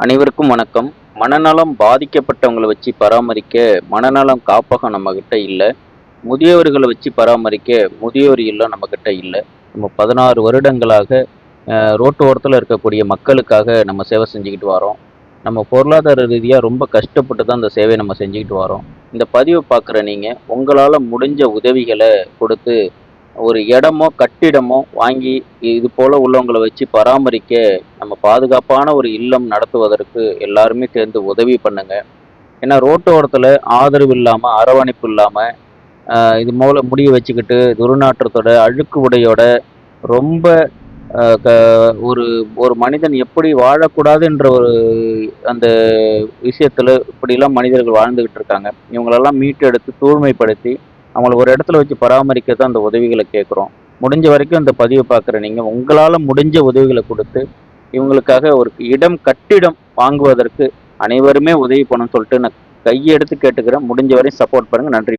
அனைவருக்கும் வணக்கம். மனநலம் பாதிக்கப்பட்டவங்கள வச்சு பராமரிக்க மனநலம் காப்பகம் நம்மகிட்ட இல்ல. முதியவர்கள வச்சு பராமரிக்க முதியோர் இல்லம் நம்மகிட்ட இல்ல. நம்ம 16 வருடங்களாக ரோட்டு ஓரத்துல இருக்கக்கூடிய மக்களுக்காக நம்ம சேவை செஞ்சுக்கிட்டு வரோம். நம்ம பொருளாதார ரீதியா ரொம்ப கஷ்டப்பட்டு தான் இந்த சேவைய நம்ம செஞ்சுக்கிட்டு வரோம். இந்த பதிவ பார்க்குற நீங்க, உங்களால முடிஞ்ச உதவிகள கொடுத்து ஒரு இடமோ, கட்டிடமோ வாங்கி, இது போல உள்ளவங்கள வச்சு பராமரிக்க, நம்ம பாதுகாப்பான ஒரு இல்லம் நடத்துவதற்கு எல்லாருமே சேர்ந்து உதவி பண்ணுங்க. ஏன்னா, ரோட்டோரத்தில ஆதரவு இல்லாம, அரவணைப்பு இல்லாம, இது போல முடிய வச்சுக்கிட்டு, துர்நாற்றத்தோட, அழுக்கு உடையோட, ரொம்ப அ க ஒரு ஒரு மனிதன் எப்படி வாழக்கூடாது என்ற ஒரு அந்த விஷயத்துல இப்படிலாம் மனிதர்கள் வாழ்ந்துகிட்டு இருக்காங்க. இவங்களெல்லாம் மீட்டெடுத்து தூய்மைப்படுத்தி, அவங்கள ஒரு இடத்துல வச்சு பராமரிக்க தான் அந்த உதவிகள கேட்குறோம். முடிஞ்ச வரைக்கும் இந்த பதிவ பார்க்குற நீங்க, உங்களால முடிஞ்ச உதவிகள குடுத்து, இவங்களுக்காக ஒரு இடம், கட்டிடம் வாங்குவதற்கு அனைவருமே உதவி பண்ணணும்னு சொல்லிட்டு நான் கையெடுத்து கேட்டுக்கிறேன். முடிஞ்ச வரையும் சப்போர்ட் பண்ணுங்க. நன்றி.